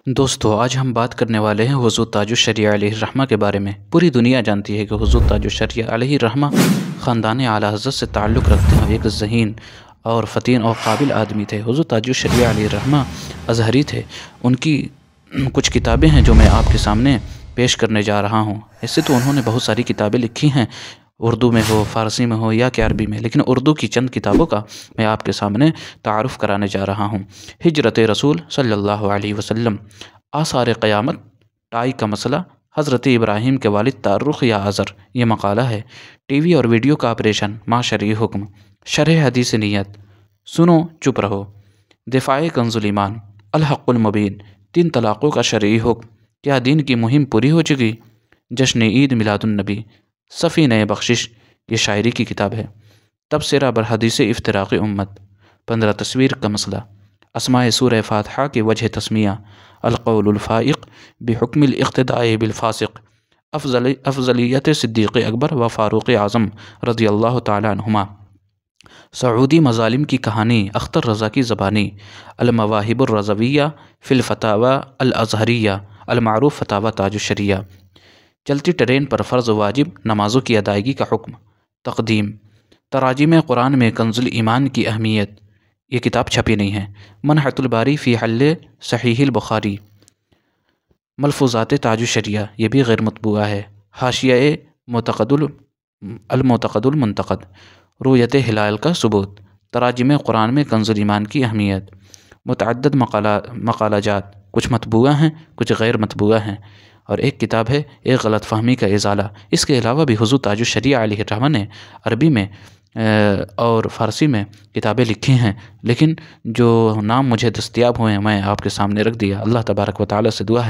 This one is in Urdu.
دوستو آج ہم بات کرنے والے ہیں حضور تاج الشریعہ علیہ الرحمہ کے بارے میں۔ پوری دنیا جانتی ہے کہ حضور تاج الشریعہ علیہ الرحمہ خاندان اعلیٰ حضرت سے تعلق رکھتے ہیں، ایک ذہین اور فطین اور قابل آدمی تھے۔ حضور تاج الشریعہ علیہ الرحمہ ازہری تھے۔ ان کی کچھ کتابیں ہیں جو میں آپ کے سامنے پیش کرنے جا رہا ہوں۔ ایسے تو انہوں نے بہت ساری کتابیں لکھی ہیں، اردو میں ہو، فارسی میں ہو یا کہ عربی میں، لیکن اردو کی چند کتابوں کا میں آپ کے سامنے تعارف کرانے جا رہا ہوں۔ ہجرت رسول صلی اللہ علیہ وسلم، آثار قیامت، ٹائی کا مسئلہ، حضرت ابراہیم کے والد تارخ یا ازر، یہ مقالہ ہے۔ ٹی وی اور ویڈیو کا آپریشن، معاشرتی حکم، شرح حدیث نیت، سنو چپ رہو، دفاع کنز ایمان، الحق المبین، 3 طلاقوں کا شرعی حکم، کیا دین کی مہم پوری ہو چکی، جشن عید میلاد النبی، سفینہ بخشش، یہ شاعری کی کتاب ہے۔ تبصرہ بر حدیث افتراق امت، 15 تصویر کا مسئلہ، اسماء سورہ فاتحہ کی وجہ تسمیہ، القول الفائق بحکم الاقتداء بالفاسق، افضلیت صدیق اکبر و فاروق اعظم رضی اللہ تعالیٰ عنہما، سعودی مظالم کی کہانی اختر رضا کی زبانی، المواہب الرضویہ فی الفتاوی الازہریہ، المعروف فتاوی تاج الشریعہ، چلتی ٹرین پر فرض و واجب نمازوں کی ادائیگی کا حکم، تقدیم، تراجم قرآن میں کنز ایمان کی اہمیت، یہ کتاب چھپی نہیں ہے، منحۃ الباری فی حل صحیح البخاری، ملفوظات تاج الشریعہ، یہ بھی غیر مطبوعہ ہے، حاشیہ المعتقد المنتقد، رؤیت ہلال کا ثبوت، تراجم قرآن میں کنز ایمان کی اہمیت، متعدد مقالجات، کچھ مطبوعہ ہیں کچھ غیر مطبوعہ ہیں، اور ایک کتاب ہے ایک غلط فہمی کا ازالہ۔ اس کے علاوہ بھی حضور تاج الشریعہ علیہ الرحمہ نے عربی میں اور فارسی میں کتابیں لکھی ہیں، لیکن جو نام مجھے دستیاب ہوئے ہیں میں آپ کے سامنے رکھ دیا۔ اللہ تبارک و تعالیٰ سے دعا ہے